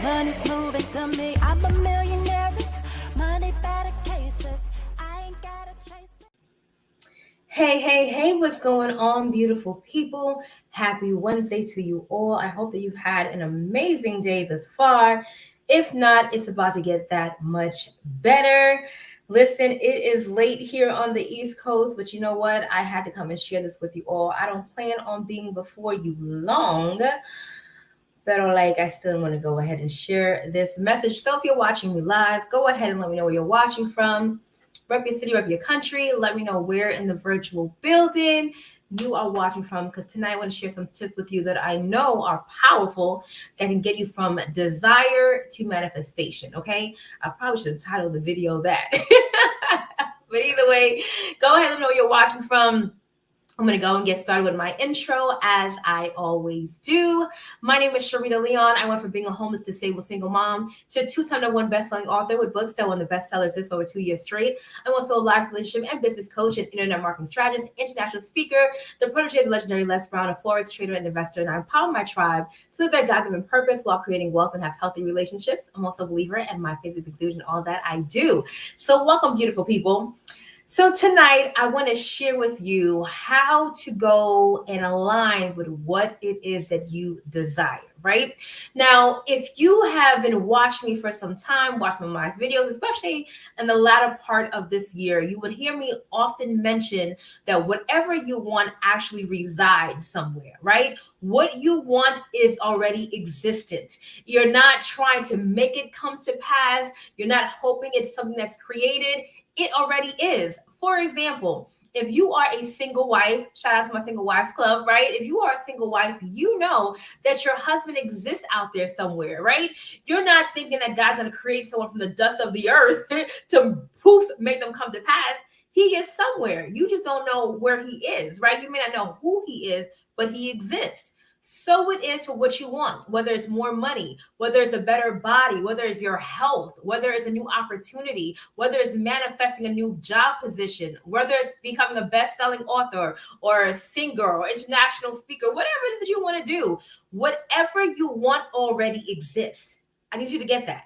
Money's moving to me. I'm a millionaire. Money better cases. I ain't gotta chase it. Hey, what's going on, beautiful people? Happy Wednesday to you all. I hope that you've had an amazing day thus far. If not, it's about to get that much better. Listen, it is late here on the East Coast, but you know what? I had to come and share this with you all. I don't plan on being before you long, but I still want to go ahead and share this message. So if you're watching me live, go ahead and let me know where you're watching from. Rep your city, rep your country. Let me know where in the virtual building you are watching from, because tonight I want to share some tips with you that I know are powerful that can get you from desire to manifestation. Okay, I probably should have titled the video that. But either way, go ahead and let me know where you're watching from. I'm going to go and get started with my intro, as I always do. My name is Sharita Leon. I went from being a homeless, disabled, single mom to a two-time #1 best-selling author with books that won the bestsellers list for over 2 years straight. I'm also a life, relationship, and business coach and internet marketing strategist, international speaker, the protege of the legendary Les Brown, a forex trader and investor, and I empower my tribe to live their God-given purpose while creating wealth and have healthy relationships. I'm also a believer, and my faith is included in all that I do. So welcome, beautiful people. So tonight, I want to share with you how to go and align with what it is that you desire, right? Now, if you have been watching me for some time, watching some of my videos, especially in the latter part of this year, you would hear me often mention that whatever you want actually resides somewhere, right? What you want is already existent. You're not trying to make it come to pass. You're not hoping it's something that's created. It already is. For example, if you are a single wife, shout out to my single wives club, right? If you are a single wife, you know that your husband exists out there somewhere, right? You're not thinking that God's going to create someone from the dust of the earth to poof, make them come to pass. He is somewhere. You just don't know where he is, right? You may not know who he is, but he exists. So it is for what you want, whether it's more money, whether it's a better body, whether it's your health, whether it's a new opportunity, whether it's manifesting a new job position, whether it's becoming a best-selling author or a singer or international speaker, whatever it is that you want to do, whatever you want already exists. I need you to get that.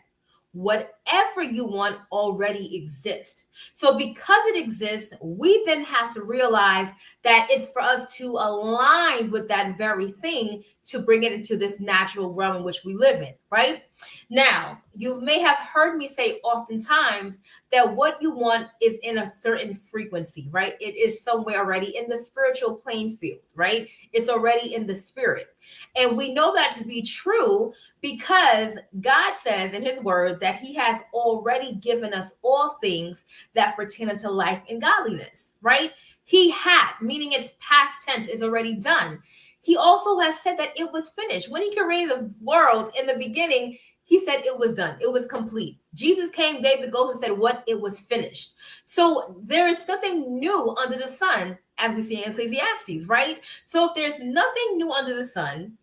Whatever you want already exists. So because it exists, we then have to realize that it's for us to align with that very thing to bring it into this natural realm in which we live in, right? Now, you may have heard me say oftentimes that what you want is in a certain frequency, right? It is somewhere already in the spiritual playing field, right? It's already in the spirit. And we know that to be true because God says in his word that he has already given us all things that pertain unto life and godliness, right? He had, meaning it's past tense, is already done. He also has said that it was finished. When he created the world in the beginning, he said it was done. It was complete. Jesus came, gave the ghost, and said, "What? It was finished." So there is nothing new under the sun, as we see in Ecclesiastes, right? So if there's nothing new under the sun,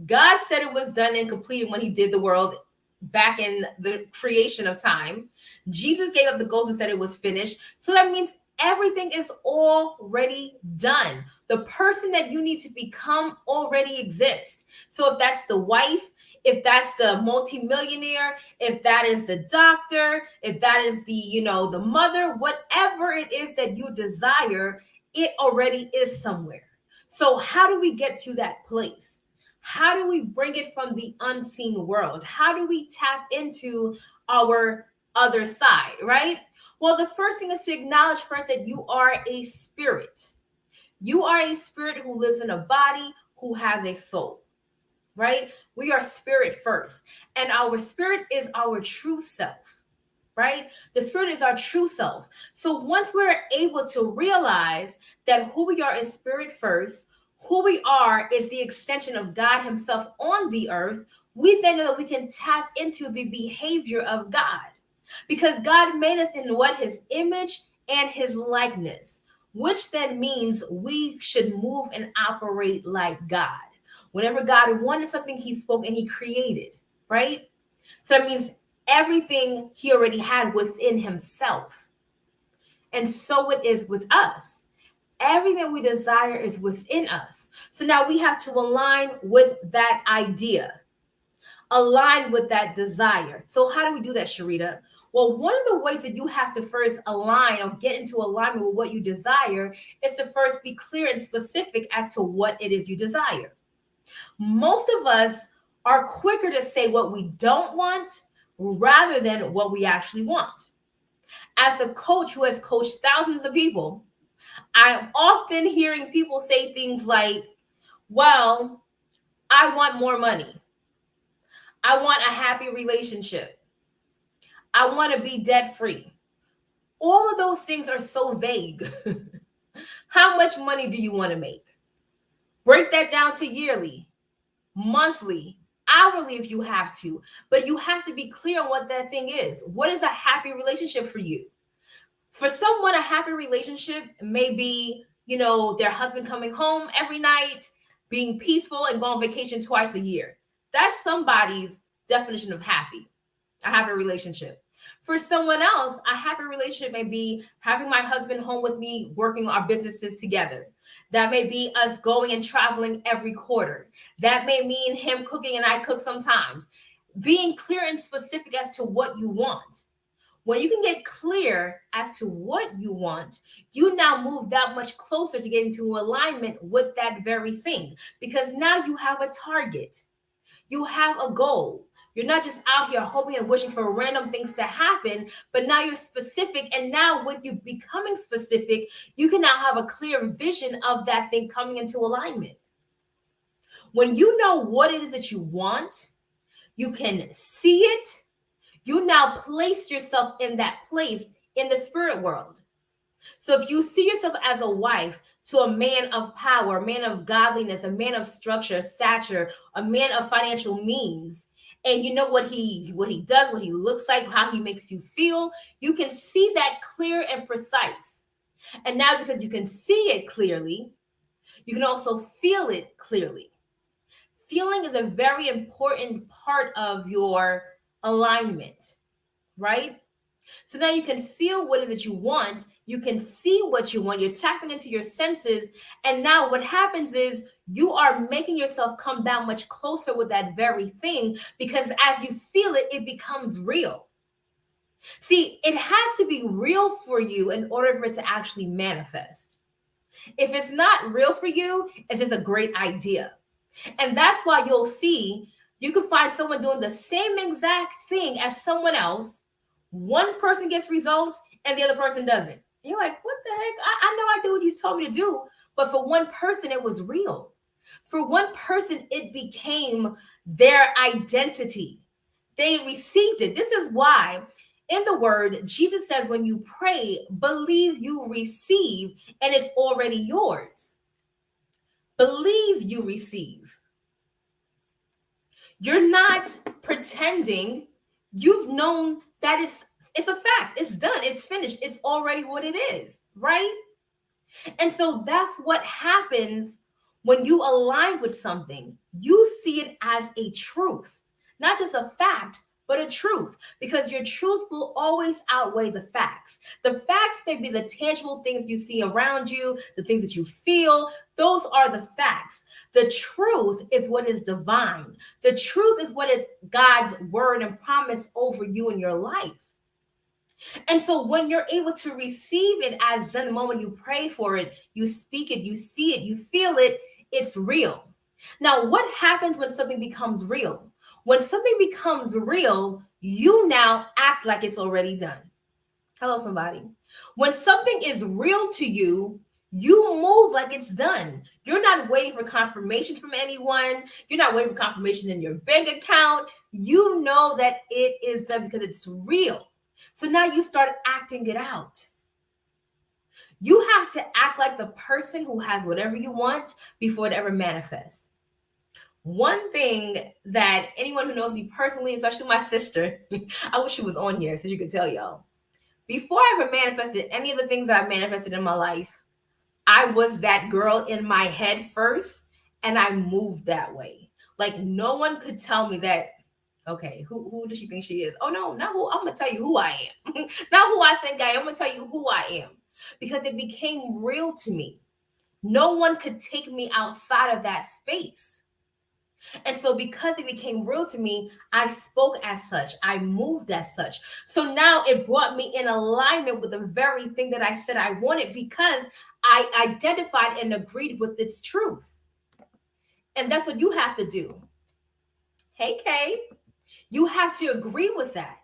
God said it was done and completed when he did the world back in the creation of time. Jesus gave up the ghost and said it was finished. So that means everything is already done. The person that you need to become already exists. So if that's the wife, if that's the multimillionaire, if that is the doctor, if that is the mother, whatever it is that you desire, it already is somewhere. So how do we get to that place? How do we bring it from the unseen world? How do we tap into our other side, right? Well, the first thing is to acknowledge first that you are a spirit. You are a spirit who lives in a body, who has a soul, right? We are spirit first. And our spirit is our true self, right? The spirit is our true self. So once we're able to realize that who we are is spirit first, who we are is the extension of God himself on the earth, we then know that we can tap into the behavior of God. Because God made us in what? His image and his likeness, which then means we should move and operate like God. Whenever God wanted something, he spoke and he created, right? So that means everything he already had within himself. And so it is with us. Everything we desire is within us. So now we have to align with that idea. align with that desire. So how do we do that, Sharita? Well, one of the ways that you have to first align or get into alignment with what you desire is to first be clear and specific as to what it is you desire. Most of us are quicker to say what we don't want rather than what we actually want. As a coach who has coached thousands of people, I'm often hearing people say things like, well, I want more money. I want a happy relationship. I want to be debt free. All of those things are so vague. How much money do you want to make? Break that down to yearly, monthly, hourly if you have to, but you have to be clear on what that thing is. What is a happy relationship for you? For someone, a happy relationship may be, their husband coming home every night, being peaceful, and going on vacation twice a year. That's somebody's definition of happy, a happy relationship. For someone else, a happy relationship may be having my husband home with me, working our businesses together. That may be us going and traveling every quarter. That may mean him cooking and I cook sometimes. Being clear and specific as to what you want. When you can get clear as to what you want, you now move that much closer to getting to alignment with that very thing, because now you have a target. You have a goal. You're not just out here hoping and wishing for random things to happen, but now you're specific. And now with you becoming specific, you can now have a clear vision of that thing coming into alignment. When you know what it is that you want, you can see it. You now place yourself in that place in the spirit world. So if you see yourself as a wife to a man of power, a man of godliness, a man of structure, stature, a man of financial means, and you know what he does, what he looks like, how he makes you feel, you can see that clear and precise. And now because you can see it clearly, you can also feel it clearly. Feeling is a very important part of your alignment, right? So now you can feel what it is that you want. You can see what you want. You're tapping into your senses. And now what happens is you are making yourself come down much closer with that very thing, because as you feel it, it becomes real. See, it has to be real for you in order for it to actually manifest. If it's not real for you, it's just a great idea. And that's why you'll see you can find someone doing the same exact thing as someone else. One person gets results and the other person doesn't. You're like, what the heck? I know I do what you told me to do. But for one person, it was real. For one person, it became their identity. They received it. This is why in the word, Jesus says, when you pray, believe you receive and it's already yours. Believe you receive. You're not pretending. You've known that it's a fact. It's done. It's finished. It's already what it is, right? And so that's what happens when you align with something. You see it as a truth, not just a fact, but a truth, because your truth will always outweigh the facts. The facts may be the tangible things you see around you, the things that you feel. Those are the facts. The truth is what is divine. The truth is what is God's word and promise over you in your life. And so when you're able to receive it as done, the moment you pray for it, you speak it, you see it, you feel it, it's real. Now, what happens when something becomes real? When something becomes real, you now act like it's already done. Hello, somebody. When something is real to you, you move like it's done. You're not waiting for confirmation from anyone. You're not waiting for confirmation in your bank account. You know that it is done because it's real. So now you start acting it out. You have to act like the person who has whatever you want before it ever manifests. One thing that anyone who knows me personally, especially my sister, I wish she was on here so she could tell y'all. Before I ever manifested any of the things that I manifested in my life, I was that girl in my head first, and I moved that way. Like no one could tell me that, okay, who does she think she is? Oh no, not who. I'm gonna tell you who I am. Not who I think I am. I'm gonna tell you who I am. Because it became real to me. No one could take me outside of that space. And so, because it became real to me, I spoke as such, I moved as such. So now it brought me in alignment with the very thing that I said I wanted because I identified and agreed with its truth. And that's what you have to do. Hey, Kay, you have to agree with that.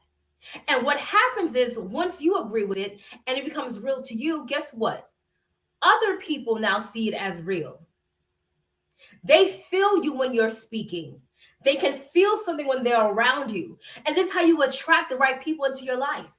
And what happens is once you agree with it and it becomes real to you, guess what? Other people now see it as real. They feel you when you're speaking. They can feel something when they're around you. And this is how you attract the right people into your life.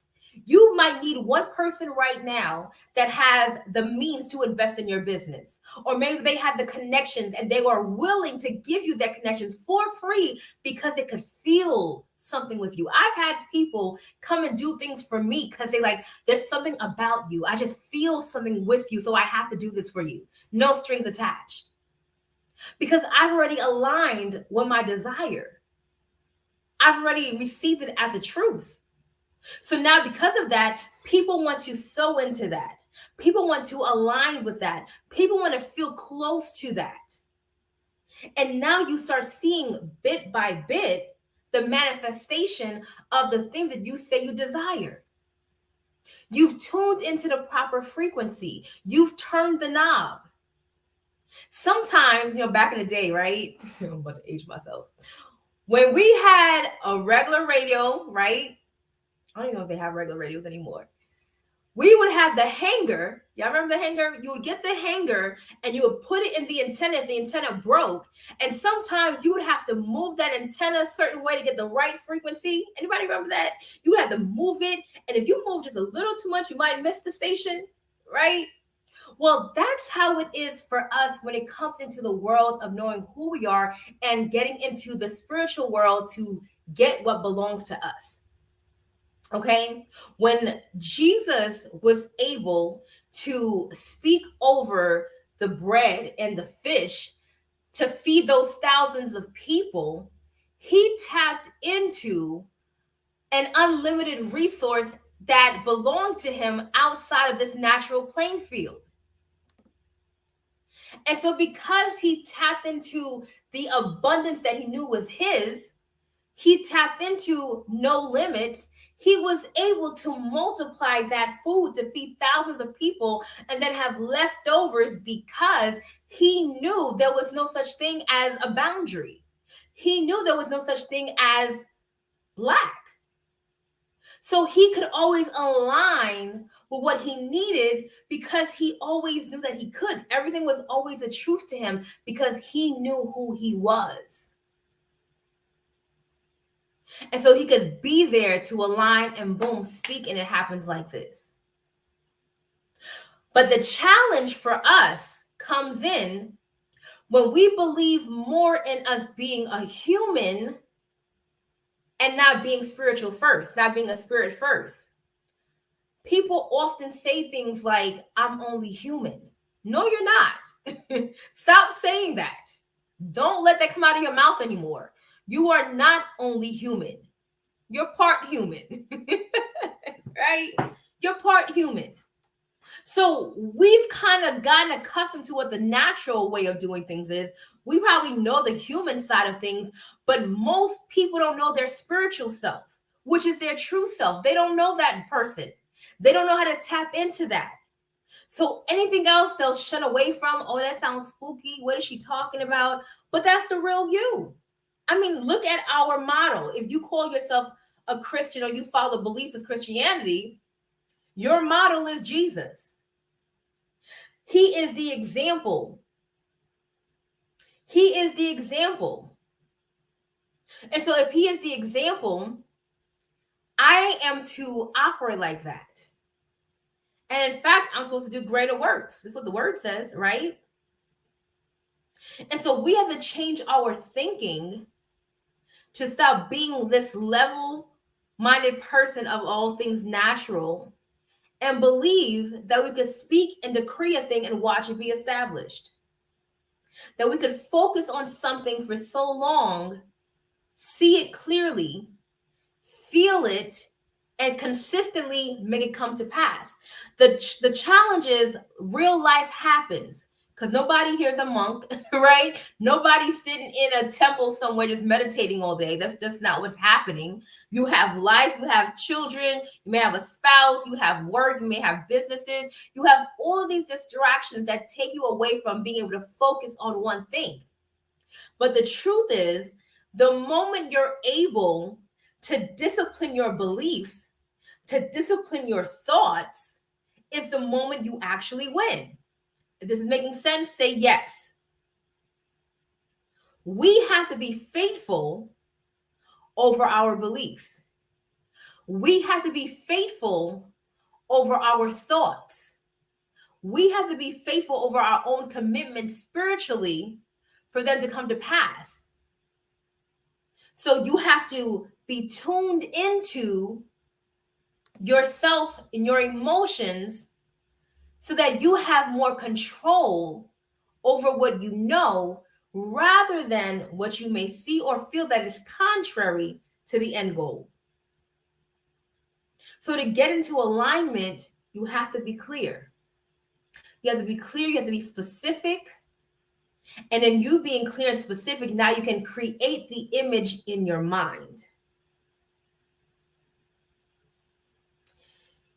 You might need one person right now that has the means to invest in your business, or maybe they have the connections and they are willing to give you their connections for free because they could feel something with you. I've had people come and do things for me because they like, there's something about you. I just feel something with you, so I have to do this for you. No strings attached. Because I've already aligned with my desire. I've already received it as a truth. So now, because of that, people want to sow into that. People want to align with that. People want to feel close to that. And now you start seeing bit by bit the manifestation of the things that you say you desire. You've tuned into the proper frequency. You've turned the knob. Sometimes, back in the day, right? I'm about to age myself. When we had a regular radio, right? I don't even know if they have regular radios anymore. We would have the hanger. Y'all remember the hanger? You would get the hanger and you would put it in the antenna if the antenna broke. And sometimes you would have to move that antenna a certain way to get the right frequency. Anybody remember that? You would have to move it. And if you move just a little too much, you might miss the station, right? Well, that's how it is for us when it comes into the world of knowing who we are and getting into the spiritual world to get what belongs to us. Okay, when Jesus was able to speak over the bread and the fish to feed those thousands of people, he tapped into an unlimited resource that belonged to him outside of this natural playing field. And so, because he tapped into the abundance that he knew was his, he tapped into no limits. He was able to multiply that food to feed thousands of people and then have leftovers because he knew there was no such thing as a boundary. He knew there was no such thing as lack. So he could always align with what he needed because he always knew that he could. Everything was always a truth to him because he knew who he was. And so he could be there to align and boom, speak, and it happens like this. But the challenge for us comes in when we believe more in us being a human and not being spiritual first, not being a spirit first. People often say things like, I'm only human. No, you're not. Stop saying that. Don't let that come out of your mouth anymore. You are not only human. You're part human, right? You're part human. So we've kind of gotten accustomed to what the natural way of doing things is. We probably know the human side of things, but most people don't know their spiritual self, which is their true self. They don't know that person. They don't know how to tap into that. So anything else they'll shut away from. Oh, that sounds spooky. What is she talking about? But that's the real you. I mean, look at our model. If you call yourself a Christian or you follow the beliefs of Christianity, your model is Jesus. He is the example. He is the example. And so if he is the example, I am to operate like that. And in fact, I'm supposed to do greater works. That's what the word says, right? And so we have to change our thinking to stop being this level-minded person of all things natural and believe that we could speak and decree a thing and watch it be established. That we could focus on something for so long, see it clearly, feel it, and consistently make it come to pass. The challenge is real life happens. because nobody here is a monk, right? Nobody's sitting in a temple somewhere just meditating all day. That's just not what's happening. You have life, you have children, you may have a spouse, you have work, you may have businesses, you have all of these distractions that take you away from being able to focus on one thing. But the truth is, the moment you're able to discipline your beliefs, to discipline your thoughts, is the moment you actually win. If this is making sense, say yes. We have to be faithful over our beliefs. We have to be faithful over our thoughts. We have to be faithful over our own commitments spiritually for them to come to pass. So you have to be tuned into yourself and your emotions so that you have more control over what you know rather than what you may see or feel that is contrary to the end goal. So to get into alignment, you have to be clear. You have to be clear, you have to be specific. And then you being clear and specific, now you can create the image in your mind.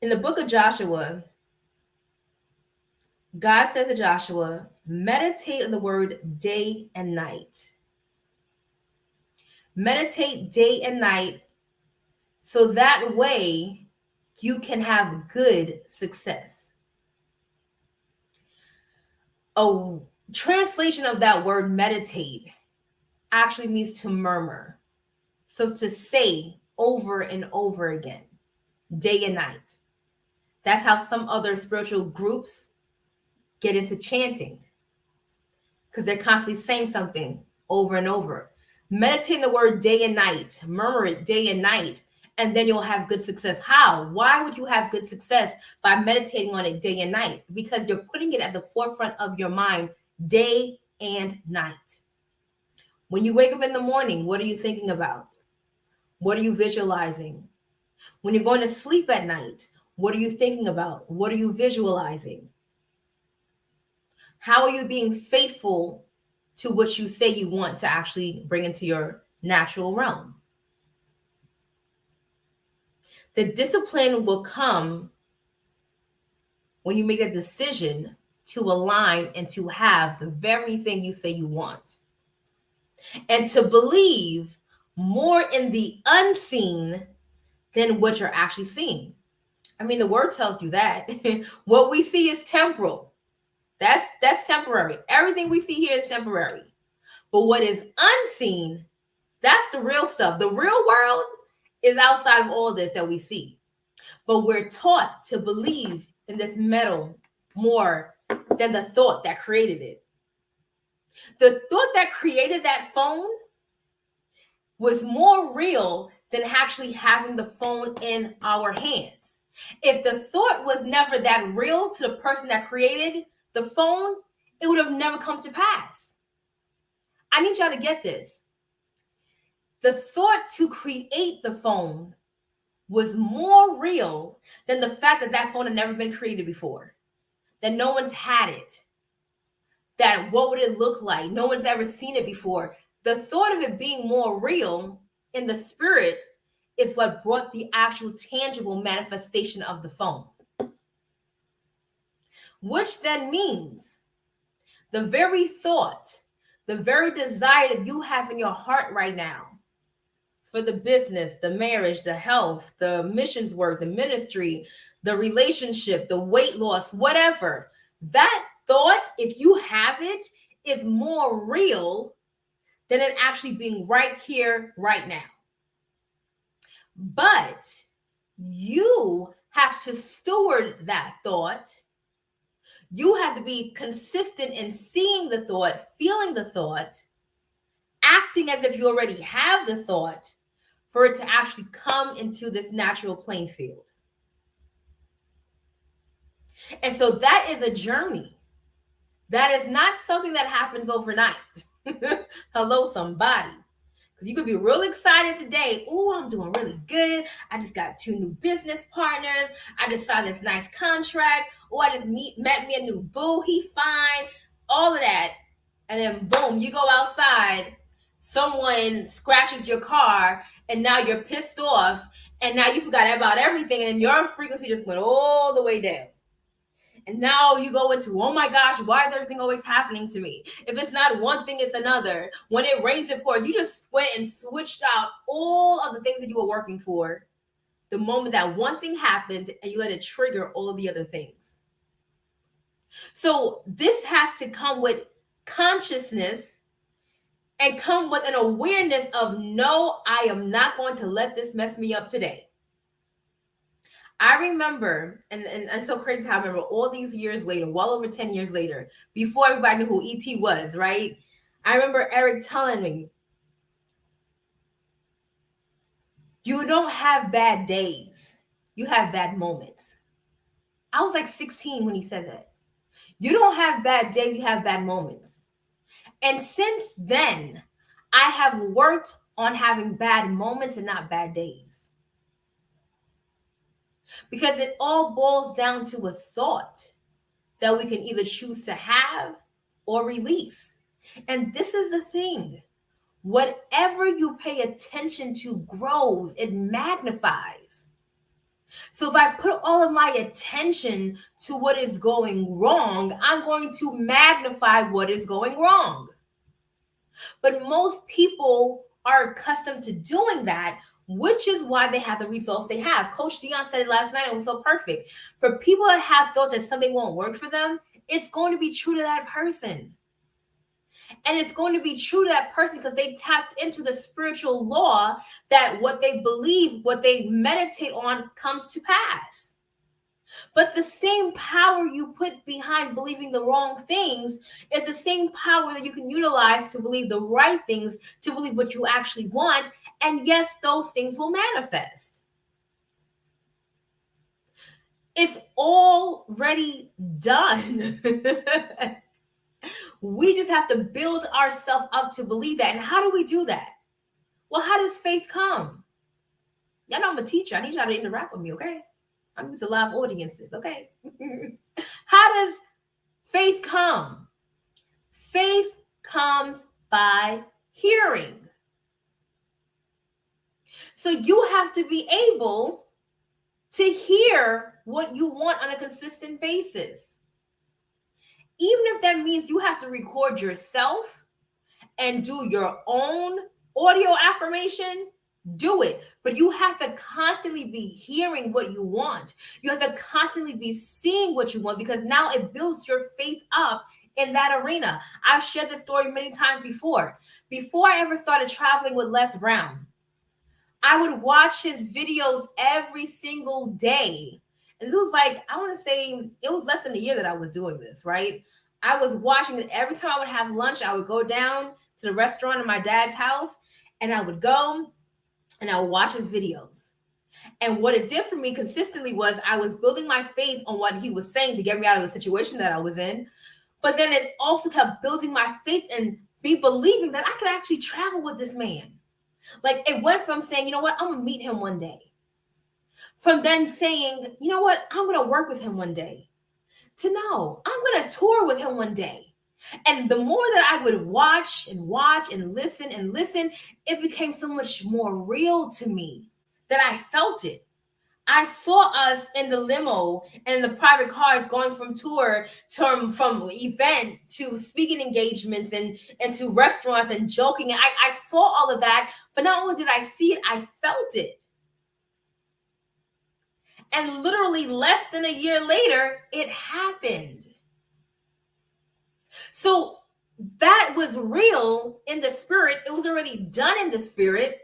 In the book of Joshua, God says to Joshua, meditate on the word day and night. Meditate day and night so that way you can have good success. A translation of that word meditate actually means to murmur. So to say over and over again, day and night. That's how some other spiritual groups get into chanting, because they're constantly saying something over and over. Meditate the word day and night, murmur it day and night, and then you'll have good success. How? Why would you have good success by meditating on it day and night? Because you're putting it at the forefront of your mind day and night. When you wake up in the morning, what are you thinking about? What are you visualizing? When you're going to sleep at night, what are you thinking about? What are you visualizing? How are you being faithful to what you say you want to actually bring into your natural realm? The discipline will come when you make a decision to align and to have the very thing you say you want. And to believe more in the unseen than what you're actually seeing. I mean, the word tells you that. What we see is temporal. That's temporary. Everything we see here is temporary. But what is unseen, that's the real stuff. The real world is outside of all this that we see. But we're taught to believe in this metal more than the thought that created it. The thought that created that phone was more real than actually having the phone in our hands. If the thought was never that real to the person that created the phone, it would have never come to pass. I need y'all to get this. The thought to create the phone was more real than the fact that that phone had never been created before, that no one's had it, that what would it look like? No one's ever seen it before. The thought of it being more real in the spirit is what brought the actual tangible manifestation of the phone. Which then means the very thought, the very desire that you have in your heart right now for the business, the marriage, the health, the missions work, the ministry, the relationship, the weight loss, whatever, that thought, if you have it, is more real than it actually being right here, right now. But you have to steward that thought. You have to be consistent in seeing the thought, feeling the thought, acting as if you already have the thought for it to actually come into this natural playing field. And so that is a journey. That is not something that happens overnight. Hello, somebody. Because you could be real excited today. Oh, I'm doing really good. I just got 2 new business partners. I just signed this nice contract. Oh, I just met me a new boo. He fine. all of that, and then boom, you go outside, someone scratches your car, and now you're pissed off, and now you forgot about everything, and your frequency just went all the way down. And now you go into, oh my gosh, why is everything always happening to me? If it's not one thing, it's another. When it rains, it pours. You just went and switched out all of the things that you were working for the moment that one thing happened, and you let it trigger all of the other things. So this has to come with consciousness and come with an awareness of, no, I am not going to let this mess me up today. I remember, and so crazy how I remember all these years later, well over 10 years later, before everybody knew who E.T. was, right? I remember Eric telling me, you don't have bad days, you have bad moments. I was like 16 when he said that. You don't have bad days, you have bad moments. And since then, I have worked on having bad moments and not bad days. Because it all boils down to a thought that we can either choose to have or release. And this is the thing. Whatever you pay attention to grows, it magnifies. So if I put all of my attention to what is going wrong, I'm going to magnify what is going wrong. But most people are accustomed to doing that, which is why they have the results they have. Coach Dion said it last night. It was so perfect. For people that have thoughts that something won't work for them, it's going to be true to that person. And it's going to be true to that person because they tapped into the spiritual law that what they believe, what they meditate on comes to pass. But the same power you put behind believing the wrong things is the same power that you can utilize to believe the right things, to believe what you actually want. And yes, those things will manifest. It's already done. We just have to build ourselves up to believe that. And how do we do that? Well, how does faith come? Y'all know I'm a teacher. I need y'all to interact with me, okay? I'm used to live audiences, okay? How does faith come? Faith comes by hearing. So you have to be able to hear what you want on a consistent basis. Even if that means you have to record yourself and do your own audio affirmation, do it. But you have to constantly be hearing what you want. You have to constantly be seeing what you want, because now it builds your faith up in that arena. I've shared this story many times before. Before I ever started traveling with Les Brown, I would watch his videos every single day. And it was like, I want to say it was less than a year that I was doing this, right? I was watching it every time I would have lunch. I would go down to the restaurant in my dad's house, and I would go and I would watch his videos. And what it did for me consistently was I was building my faith on what he was saying to get me out of the situation that I was in. But then it also kept building my faith and me believing that I could actually travel with this man. Like, it went from saying, you know what, I'm going to meet him one day. From then saying, you know what, I'm going to work with him one day. To no, I'm going to tour with him one day. And the more that I would watch and listen, it became so much more real to me that I felt it. I saw us in the limo and in the private cars going from tour to from event to speaking engagements and to restaurants and joking. I saw all of that, but not only did I see it, I felt it. And literally less than a year later, it happened. So that was real in the spirit. It was already done in the spirit.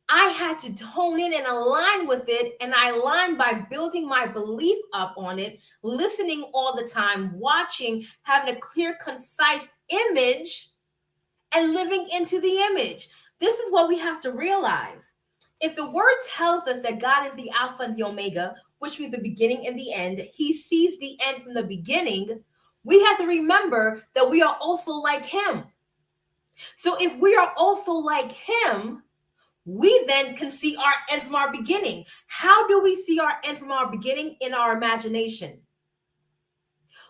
I had to tone in and align with it. And I aligned by building my belief up on it, listening all the time, watching, having a clear, concise image, and living into the image. This is what we have to realize. If the word tells us that God is the Alpha and the Omega, which means the beginning and the end, he sees the end from the beginning, we have to remember that we are also like him. So if we are also like him, we then can see our end from our beginning. How do we see our end from our beginning? In our imagination.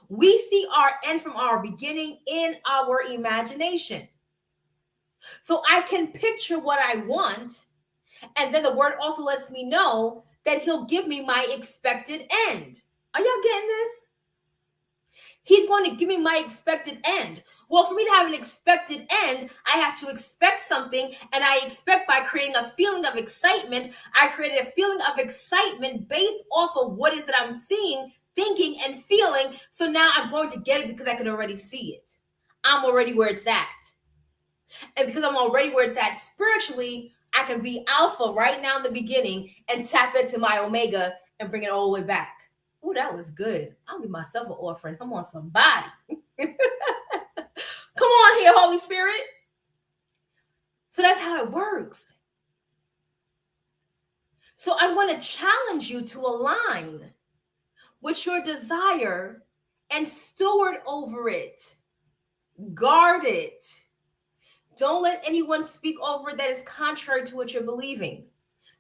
We see our end from our beginning in our imagination. So I can picture what I want. And then the word also lets me know that he'll give me my expected end. Are y'all getting this? He's going to give me my expected end. Well, for me to have an expected end, I have to expect something, and I expect by creating a feeling of excitement. I created a feeling of excitement based off of what is that I'm seeing, thinking, and feeling. So now I'm going to get it because I can already see it. I'm already where it's at. And because I'm already where it's at spiritually, I can be alpha right now in the beginning and tap into my omega and bring it all the way back. Oh, that was good. I'll give myself an offering. Come on, somebody. Come on here, Holy Spirit. So that's how it works. So I want to challenge you to align with your desire and steward over it. Guard it. Don't let anyone speak over it that is contrary to what you're believing.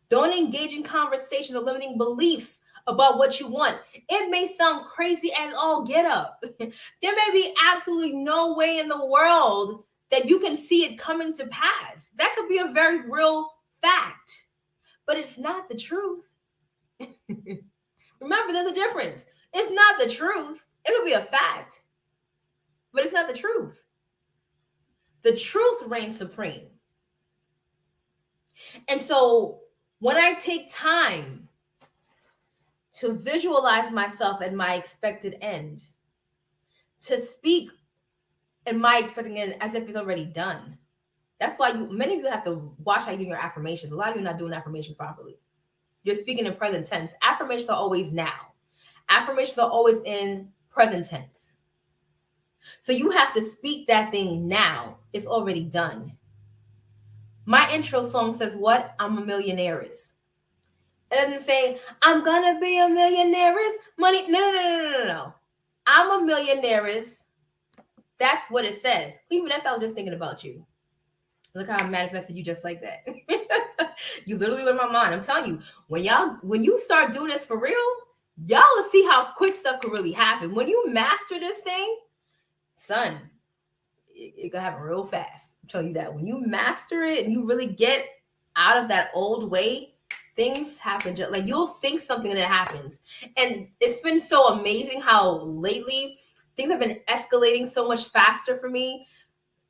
Don't engage in conversations or limiting beliefs about what you want. It may sound crazy as all get up. There may be absolutely no way in the world that you can see it coming to pass. That could be a very real fact, but it's not the truth. Remember, there's a difference. It's not the truth. It could be a fact, but it's not the truth. The truth reigns supreme. And so when I take time to visualize myself at my expected end, to speak in my expecting end as if it's already done. That's why many of you have to watch how you do your affirmations. A lot of you are not doing affirmations properly. You're speaking in present tense. Affirmations are always now. Affirmations are always in present tense. So you have to speak that thing now. It's already done. My intro song says what? I'm a millionaire. It doesn't say, I'm gonna be a millionaire. Money. No. I'm a millionaire. That's what it says. Even that's how I was just thinking about you. Look how I manifested you just like that. You literally went in my mind. I'm telling you, when you start doing this for real, y'all will see how quick stuff could really happen. When you master this thing, son, it could happen real fast. I'm telling you that. When you master it and you really get out of that old way, things happen. Just like you'll think something and it happens. And it's been so amazing how lately things have been escalating so much faster for me.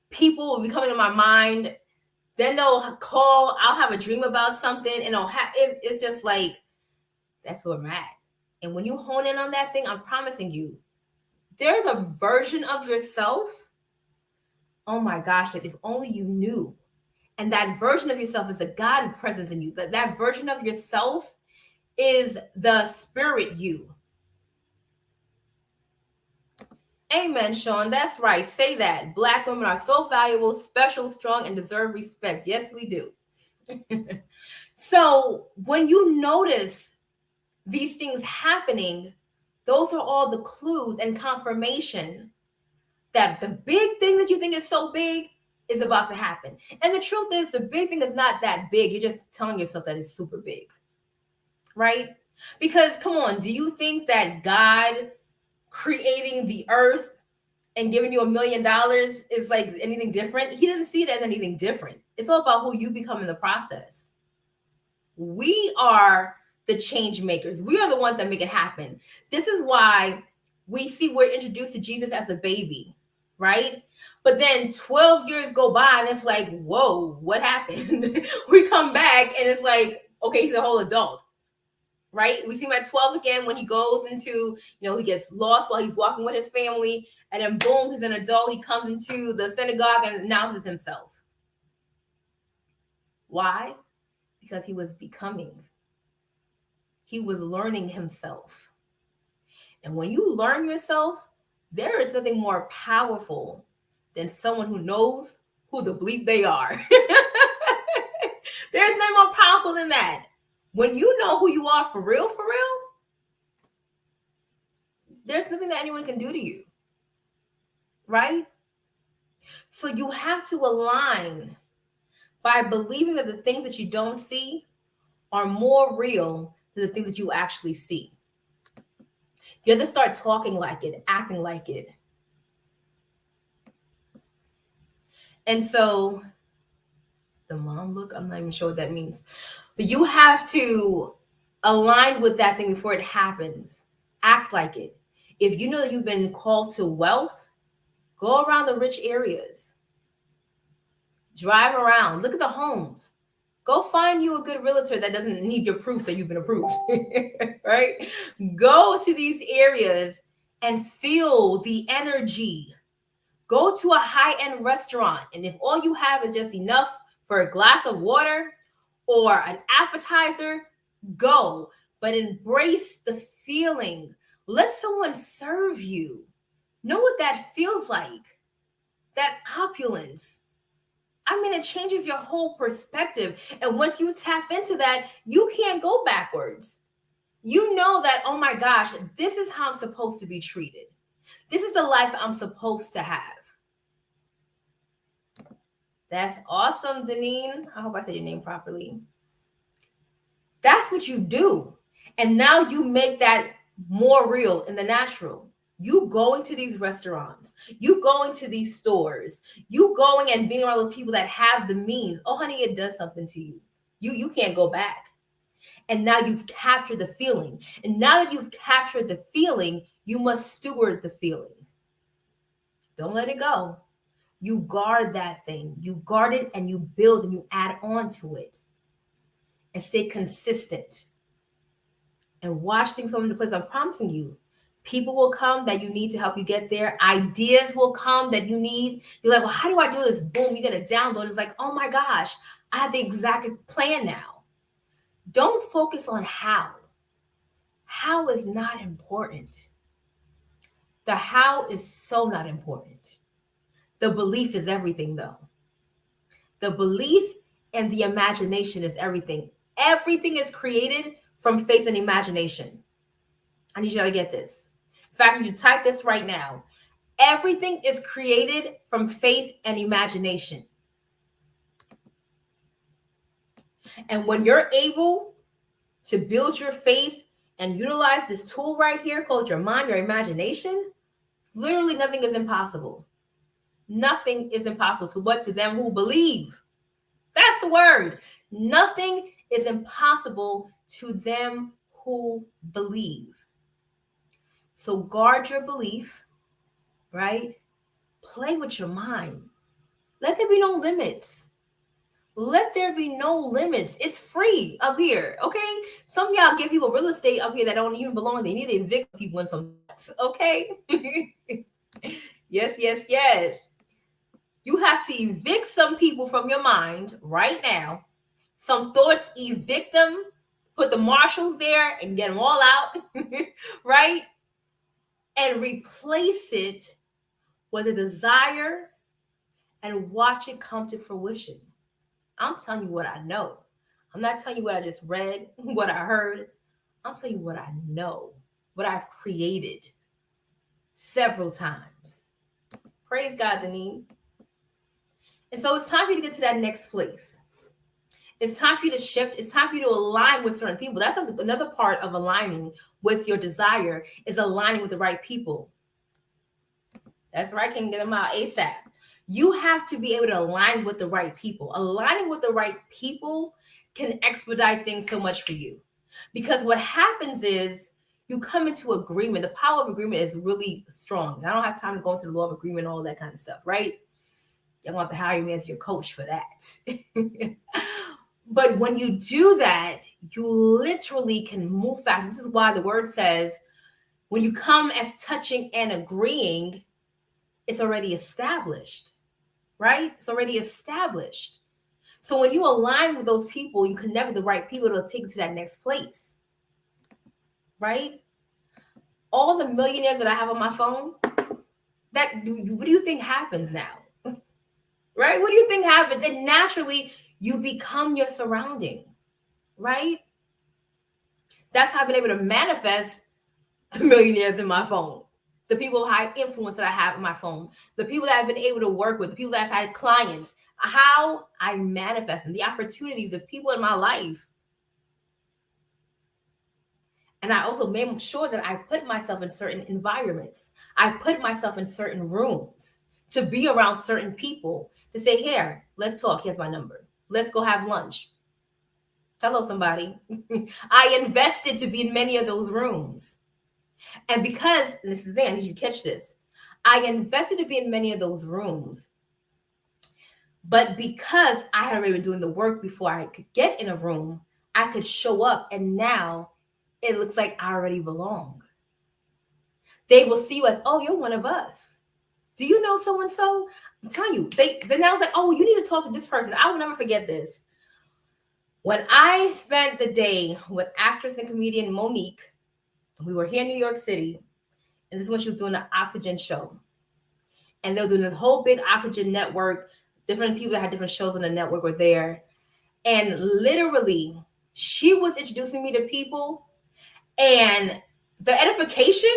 People will be coming to my mind. Then they'll call. I'll have a dream about something, and it's just like, that's where I'm at. And when you hone in on that thing, I'm promising you, there's a version of yourself. Oh my gosh, that if only you knew. And that version of yourself is a God presence in you. That version of yourself is the spirit you. Amen, Sean. That's right. Say that. Black women are so valuable, special, strong, and deserve respect. Yes, we do. So when you notice these things happening, those are all the clues and confirmation that the big thing that you think is so big is about to happen. And the truth is, the big thing is not that big. You're just telling yourself that it's super big, right? Because come on, do you think that God creating the earth and giving you $1 million is like anything different? He didn't see it as anything different. It's all about who you become in the process. We are the change makers. We are the ones that make it happen. This is why we see we're introduced to Jesus as a baby, right? But then 12 years go by and it's like, whoa, what happened? We come back and it's like, okay, he's a whole adult. Right? We see him at 12 again when he goes into, he gets lost while he's walking with his family. And then boom, he's an adult. He comes into the synagogue and announces himself. Why? Because he was becoming. He was learning himself. And when you learn yourself, there is nothing more powerful than someone who knows who the bleep they are. There's nothing more powerful than that. When you know who you are for real, there's nothing that anyone can do to you, right? So you have to align by believing that the things that you don't see are more real than the things that you actually see. You have to start talking like it, acting like it. And so the mom look, I'm not even sure what that means. But you have to align with that thing before it happens. Act like it. If you know that you've been called to wealth, go around the rich areas. Drive around. Look at the homes. Go find you a good realtor that doesn't need your proof that you've been approved. Right? Go to these areas and feel the energy. Go to a high-end restaurant, and if all you have is just enough for a glass of water or an appetizer, go. But embrace the feeling. Let someone serve you. Know what that feels like. That opulence. I mean, it changes your whole perspective. And once you tap into that, you can't go backwards. You know that, oh my gosh, this is how I'm supposed to be treated. This is the life I'm supposed to have. That's awesome, Deneen. I hope I said your name properly. That's what you do. And now you make that more real in the natural. You going to these restaurants, you going to these stores, you going and being around those people that have the means. Oh, honey, it does something to you. You can't go back. And now you've captured the feeling. And now that you've captured the feeling, you must steward the feeling. Don't let it go. You guard that thing. You guard it and you build and you add on to it. And stay consistent. And watch things come into place. I'm promising you. People will come that you need to help you get there. Ideas will come that you need. You're like, well, how do I do this? Boom, you get a download. It's like, oh my gosh, I have the exact plan now. Don't focus on how. How is not important. The how is so not important. The belief is everything, though. The belief and the imagination is everything. Everything is created from faith and imagination. I need you to get this. In fact, you type this right now. Everything is created from faith and imagination. And when you're able to build your faith and utilize this tool right here called your mind, your imagination, literally nothing is impossible. Nothing is impossible to what? To them who believe. That's the word. Nothing is impossible to them who believe. So guard your belief, right? Play with your mind. Let there be no limits. Let there be no limits. It's free up here, okay? Some of y'all give people real estate up here that don't even belong. They need to evict people in some, okay? Yes. You have to evict some people from your mind right now. Some thoughts, evict them, put the marshals there and get them all out, right? And replace it with a desire and watch it come to fruition. I'm telling you what I know. I'm not telling you what I just read, what I heard. I'm telling you what I know, what I've created several times. Praise God, Deneen. And so it's time for you to get to that next place. It's time for you to shift. It's time for you to align with certain people. That's another part of aligning with your desire, is aligning with the right people. That's right. Can get them out ASAP. You have to be able to align with the right people. Aligning with the right people can expedite things so much for you. Because what happens is you come into agreement. The power of agreement is really strong. I don't have time to go into the law of agreement and all that kind of stuff, right? You're going to have to hire me as your coach for that. But when you do that, you literally can move fast. This is why the word says, when you come as touching and agreeing, it's already established, right? It's already established. So when you align with those people, you connect with the right people to take you to that next place, right? All the millionaires that I have on my phone, what do you think happens now? Right? What do you think happens? And naturally, you become your surrounding, right? That's how I've been able to manifest the millionaires in my phone, the people of high influence that I have in my phone, the people that I've been able to work with, the people that I've had clients, how I manifest and the opportunities of people in my life. And I also made sure that I put myself in certain environments. I put myself in certain rooms to be around certain people to say, here, let's talk. Here's my number. Let's go have lunch. Hello, somebody. I invested to be in many of those rooms. And because, and this is the thing, I need you to catch this. I invested to be in many of those rooms. But because I had already been doing the work before I could get in a room, I could show up, and now it looks like I already belong. They will see you as, oh, you're one of us. Do you know so-and-so? I'm telling you, they now it's like, oh, you need to talk to this person. I will never forget this. When I spent the day with actress and comedian Monique, we were here in New York City, and this is when she was doing the Oxygen show. And they were doing this whole big Oxygen network. Different people that had different shows on the network were there. And literally, she was introducing me to people. And the edification,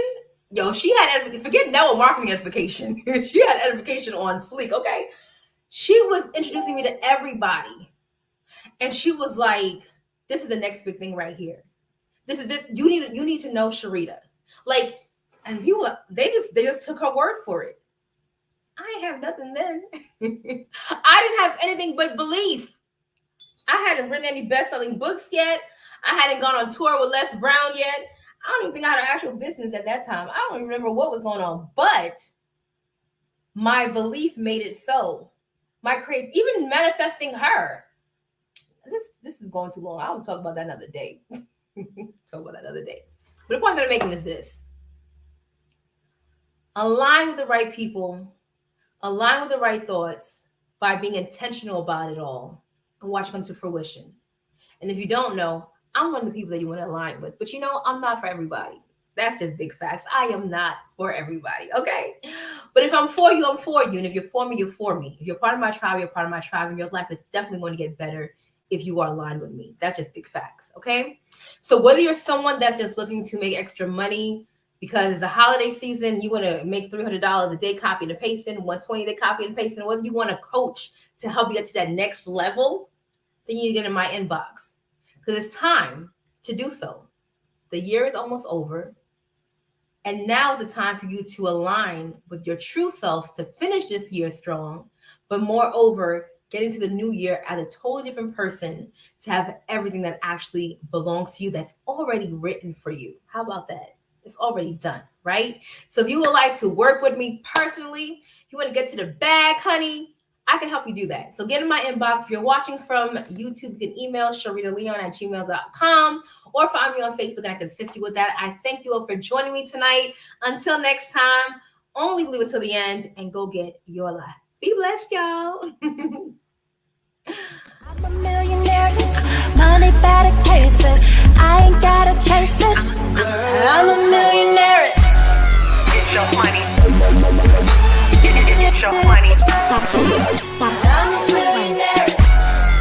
she had, forget network marketing edification. She had edification on fleek, okay? She was introducing me to everybody. And she was like, this is the next big thing right here. This is it. You need to know Sharita. Like, and people, they just took her word for it. I didn't have nothing then. I didn't have anything but belief. I hadn't written any best-selling books yet. I hadn't gone on tour with Les Brown yet. I don't even think I had an actual business at that time. I don't even remember what was going on, but my belief made it so. Even manifesting her. This is going too long. I will talk about that another day. Talk about that another day. But the point that I'm making is this. Align with the right people. Align with the right thoughts by being intentional about it all and watch it come to fruition. And if you don't know, I'm one of the people that you want to align with. But I'm not for everybody. That's just big facts. I am not for everybody, okay? But if I'm for you, I'm for you. And if you're for me, you're for me. If you're part of my tribe, you're part of my tribe. And your life is definitely going to get better if you are aligned with me. That's just big facts, okay? So whether you're someone that's just looking to make extra money because it's a holiday season, you want to make $300 a day copying and pasting, $120 a day copying and pasting, whether you want a coach to help you get to that next level, then you need to get in my inbox because it's time to do so. The year is almost over. And now is the time for you to align with your true self to finish this year strong, but moreover, get into the new year as a totally different person to have everything that actually belongs to you that's already written for you. How about that? It's already done, right? So if you would like to work with me personally, you want to get to the bag, honey, I can help you do that. So get in my inbox. If you're watching from YouTube, you can email sharitaleon@gmail.com or find me on Facebook and I can assist you with that. I thank you all for joining me tonight. Until next time, only believe it till the end and go get your life. Be blessed, y'all. I'm a millionaire, money better cases. I ain't gotta chase it. I'm a millionaire. Get your money. Get your money.